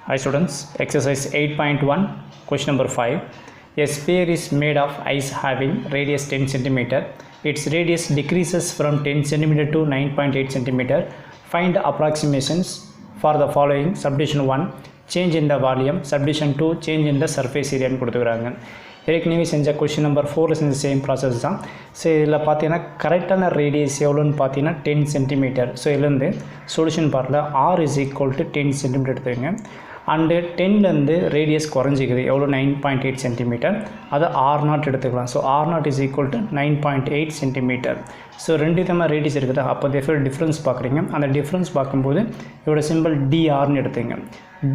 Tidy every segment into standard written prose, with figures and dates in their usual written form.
Hi students, exercise 8.1, question number 5. A sphere is made of ice having radius 10 cm. Its radius decreases from 10 cm to 9.8 cm. Find approximations for the following. Subdivision 1, change in the volume. Subdivision 2, change in the surface area. ஏற்கனவே செஞ்ச question number 4 செஞ்ச same process தான். So இதில் பார்த்தீங்கன்னா கரெக்டான radius எவ்வளோன்னு பார்த்தீங்கன்னா 10 centimetre. So இதுலேருந்து சொல்யூஷன் பார்ட்டில் R is equal to 10 centimetre எடுத்துக்கோங்க. அண்டு 10லேருந்து ரேடியஸ் குறைஞ்சிக்குது எவ்வளோ 9.8 சென்டிமீட்டர், அதை R0 எடுத்துக்கலாம். So R0 is equal to 9.8 centimetre. So ரெண்டு விதமாக ரேடியஸ் இருக்குது. அப்போ டிஃப்ரென்ஸ் பார்க்குறீங்க. அந்த டிஃப்ரென்ஸ் பார்க்கும்போது இதோட சிம்பிள் DRன்னு எடுத்துங்க.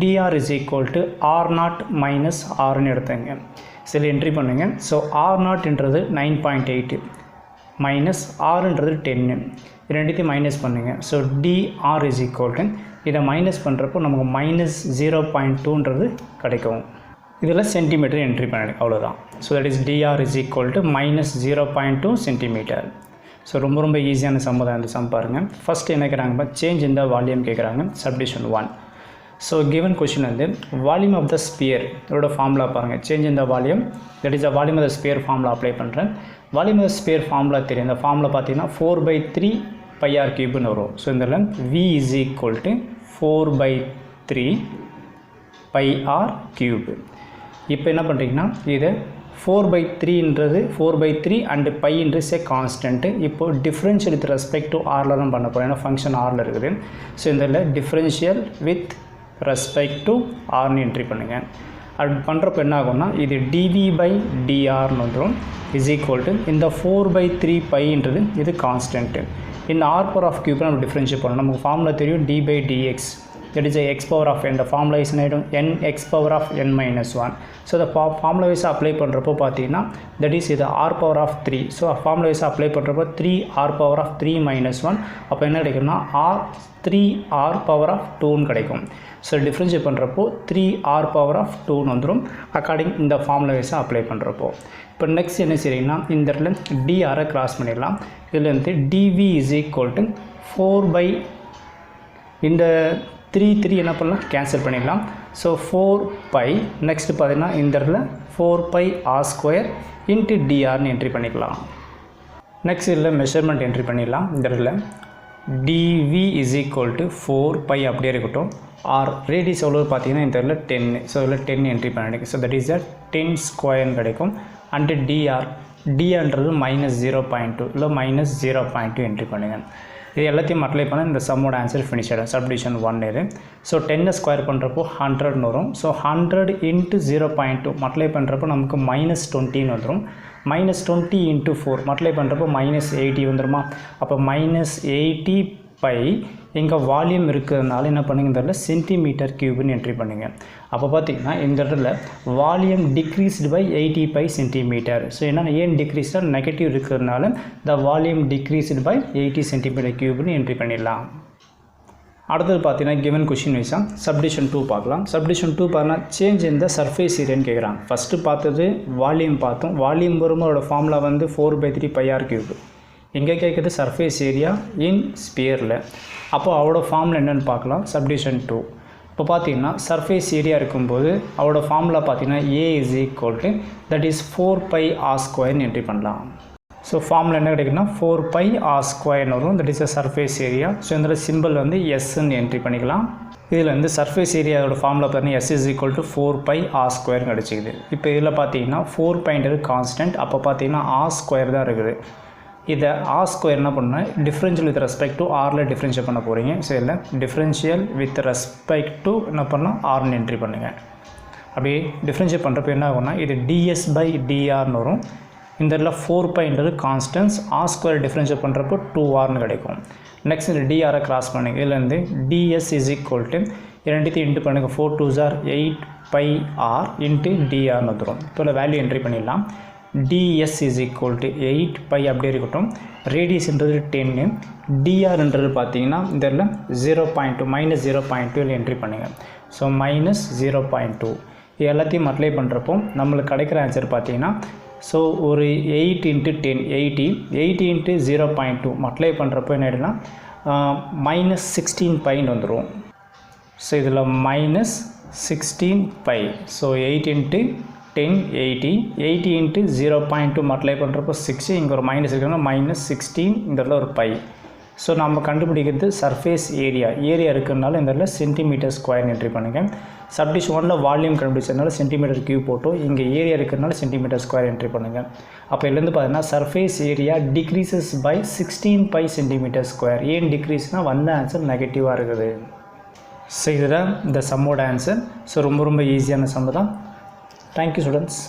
DR is equal to R0 minus Rன்னு எடுத்துங்க. சில என்ட்ரி பண்ணுங்க. ஸோ R0ன்றது 9.8 மைனஸ் Rன்றது 10, ரெண்டுத்தையும் மைனஸ் பண்ணுங்க. So DR is equal to இதை மைனஸ் பண்ணுறப்போ நமக்கு -0.2ன்றது கிடைக்கும். இதில் சென்டிமீட்டர் என்ட்ரி பண்ணிடு, அவ்வளோதான். So that is DR is equal to -0.2 centimetre. So ரொம்ப ஈஸியான சம் தான் இந்த சம் பாருங்கள். ஃபஸ்ட்டு என்ன கேட்குறாங்க, சேஞ்ச் இந்த வால்யூம் கேட்குறாங்க. சப்டிஷன் 1. ஸோ கிவன் கொஷின் வந்து வால்யூம் ஆஃப் த ஸ்பியர் இதோட ஃபார்முலா பாருங்கள். சேஞ்ச் இந்த volume, that is the volume of the sphere formula apply பண்ணுறேன். Volume of the sphere formula தெரியும். இந்த ஃபார்முலா பார்த்தீங்கன்னா 4/3 πr³ வரும். ஸோ இந்த V is equal to 4/3 πr³. இப்போ என்ன பண்ணுறீங்கன்னா இது 4/3ன்றது 4/3 அண்டு பைன்றது ஏ கான்ஸ்டன்ட்டு. இப்போது டிஃப்ரென்ஷியல் வித் ரெஸ்பெக்ட் டு ஆரில் தான் பண்ண போகிறோம். ஏன்னா ஃபங்க்ஷன் ஆரில் இருக்குது. ஸோ இதில் டிஃப்ரென்ஷியல் வித் ரெஸ்பெக்ட் டு ஆர்னு என்ட்ரி பண்ணுங்கள். அப்படி பண்ணுறப்போ என்ன ஆகும்னா இது dv/drன்னு வந்துடும். இஸ் ஈக்குவல் டு இந்த 4/3 பைன்றது இது கான்ஸ்டன்ட்டு. இந்த r⁴ நம்ம டிஃப்ரென்ஷியேட் பண்ணணும். நமக்கு ஃபார்முலா தெரியும் d/dx, that is x power of n. The formula is n x power of n minus 1. So the formula is apply பண்ணுறப்போ பார்த்தீங்கன்னா that is இது r⁴. So formula is apply பண்ணுறப்போ 3r⁴ minus 1. அப்போ என்ன கிடைக்கும்னா 3r⁴ கிடைக்கும். So differentiate பண்ணுறப்போ 3r⁴ வந்துடும் அக்கார்டிங் இந்த formula is apply பண்ணுறப்போ. இப்போ நெக்ஸ்ட் என்ன செய்றீங்கன்னா இந்த இடத்துல dr கிராஸ் பண்ணிடலாம். இதில் வந்து dv is equal to 4 இந்த 3 என்ன பண்ணலாம், கேன்சல் பண்ணிடலாம். ஸோ 4π நெக்ஸ்ட் பார்த்தீங்கன்னா இந்த இடத்துல 4πr² இன்ட்டு drன்னு என்ட்ரி பண்ணிக்கலாம். நெக்ஸ்ட் இதில் மெஷர்மெண்ட் என்ட்ரி பண்ணிடலாம். இந்த இடத்துல dv is equal to 4π அப்படியே இருக்கட்டும். ஆர் ரேடியஸ் எவ்வளோ பார்த்தீங்கன்னா இந்த இடத்துல 10. ஸோ இதில் 10 என்ட்ரி பண்ணிடுங்க. ஸோ தட் இஸ் 10² கிடைக்கும். அண்டு drன்றது -0.2 இல்லை -0.2 என்ட்ரி பண்ணுங்கள். இது எல்லாத்தையும் அப்ளை பண்ண இந்த சம்மோட ஆன்சர் ஃபினிஷ் ஆகிடும். சப்டிஷன் 1 இது. ஸோ 10 ஸ்கொயர் பண்ணுறப்போ 100ன்னு வரும். ஸோ 100 × 0.2 மல்டிப்ளை பண்ணுறப்போ நமக்கு -20ன்னு வந்துடும். -20 × 4 மல்டிப்ளை பண்ணுறப்போ -80 வந்துடுமா. அப்போ -80 பை இங்கே வால்யூம் இருக்கிறதுனால என்ன பண்ணுங்க, இந்த இடத்துல cm³ என்ட்ரி பண்ணுங்க. அப்போ பார்த்தீங்கன்னா இந்த இடத்துல volume decreased by 80 by centimetre. So என்னென்னா ஏன் டிக்ரீஸ்டாக நெகட்டிவ் இருக்கிறதுனால the volume decreased by 80 cm³ entry பண்ணிடலாம். அடுத்தது பார்த்தீங்கன்னா கிவன் கொஷின் வைஸாக சப்டிஷன் 2 பார்க்கலாம். சப்டிஷன் 2 பார்த்தீங்கன்னா சேஞ்ச் இந்த சர்ஃபேஸ் ஏரியான்னு கேட்குறாங்க. ஃபஸ்ட்டு பார்த்தது வால்யூம் பார்த்தோம். வால்யூம் வரும்போது ஃபார்முலா வந்து 4/3 πr³. இங்கே கேட்குறது சர்ஃபேஸ் ஏரியா இன் ஸ்பியரில். அப்போது அவரோட ஃபார்முலா என்னென்னு பார்க்கலாம். சப்டிஷன் 2 இப்போ பார்த்தீங்கன்னா சர்ஃபேஸ் ஏரியா இருக்கும்போது அவரோட ஃபார்முலா பார்த்தீங்கன்னா A is equal to that is 4πr² entry பண்ணலாம். ஸோ ஃபார்முலா என்ன கிடைக்குன்னா 4πr² வரும். That is a surface area. So இந்த சிம்பிள் வந்து Sன்னு என்ட்ரி பண்ணிக்கலாம். இதில் வந்து சர்ஃபேஸ் ஏரியாவோட ஃபார்முலா பார்த்தீங்கன்னா S is equal to 4πr² கிடச்சிக்குது. இப்போ இதில் பார்த்தீங்கன்னா 4 கான்ஸ்டன்ட். அப்போ பார்த்தீங்கன்னா r² தான் இருக்குது. இதை r² என்ன பண்ணால் டிஃப்ரென்ஷியல் வித் ரெஸ்பெக்ட் டு ஆரில் டிஃப்ரென்ஷியல் பண்ண போகிறீங்க. ஸோ இதில் டிஃப்ரென்ஷியல் வித் ரெஸ்பெக்ட் டு என்ன பண்ணால் ஆர்னு என்ட்ரி பண்ணுங்கள். அப்படி டிஃப்ரென்ஷியல் பண்ணுறப்போ என்ன ஆகும்னா இது ds/drன்னு வரும். இந்த இடத்துல 4πன்றது கான்ஸ்டன்ஸ், r² டிஃப்ரென்ஷியல் பண்ணுறப்போ 2rன்னு கிடைக்கும். நெக்ஸ்ட் இந்த dr கிராஸ் பண்ணுங்கள். இதுலேருந்து ds is equal to ரெண்டுத்தையும் இன்ட்டு பண்ணுங்கள். 4 2s are 8πr இன்ட்டு drன்னு வந்துடும். இப்போ வேல்யூ என்ட்ரி பண்ணிடலாம். ds is equal to 8π அப்படியே இருக்கட்டும். ரேடியஸ்ன்றது 10, drன்றது பார்த்தீங்கன்னா இந்த இடத்துல 0.2 -0.2 என்ட்ரி பண்ணுங்கள். ஸோ -0.2 இது எல்லாத்தையும் மல்டிப்ளை பண்ணுறப்போ நம்மளுக்கு கிடைக்கிற ஆன்சர் பார்த்தீங்கன்னா ஸோ ஒரு 8 × 10 80 × 0.2 மல்டிப்ளை பண்ணுறப்போ என்ன ஆகிடும்னா -16π வந்துடும். ஸோ இதில் 16 pi. So 8 into 10 80. 80 into 0.2 multiply பண்ணுறப்போ 6. இங்கே ஒரு மைனஸ் இருக்குன்னா மைனஸ் 16. இந்த இடத்துல ஒரு பை. ஸோ நம்ம கண்டுபிடிக்கிறது சர்ஃபேஸ் ஏரியா. ஏரியா இருக்கிறதுனால இந்த இடத்துல சென்டிமீட்டர் ஸ்கொயர் என்ட்ரி பண்ணுங்கள். சப்டிஷன் 1ல் வால்யூம் கண்டுபிடிச்சதுனால சென்டிமீட்டர் கியூப் போட்டோம். இங்கே ஏரியா இருக்கிறதுனால சென்டிமீட்டர் ஸ்கொயர் என்ட்ரி பண்ணுங்கள். அப்போ இதுலேருந்து பார்த்தீங்கன்னா surface area decreases by 16 by centimetre square. ஏன் டிக்ரீஸ்னால் வந்த ஆன்சர் நெகட்டிவாக இருக்குது. ஸோ இதுதான் இந்த சம்மோட ஆன்சர். ஸோ ரொம்ப ஈஸியான சம் தான். Thank you students.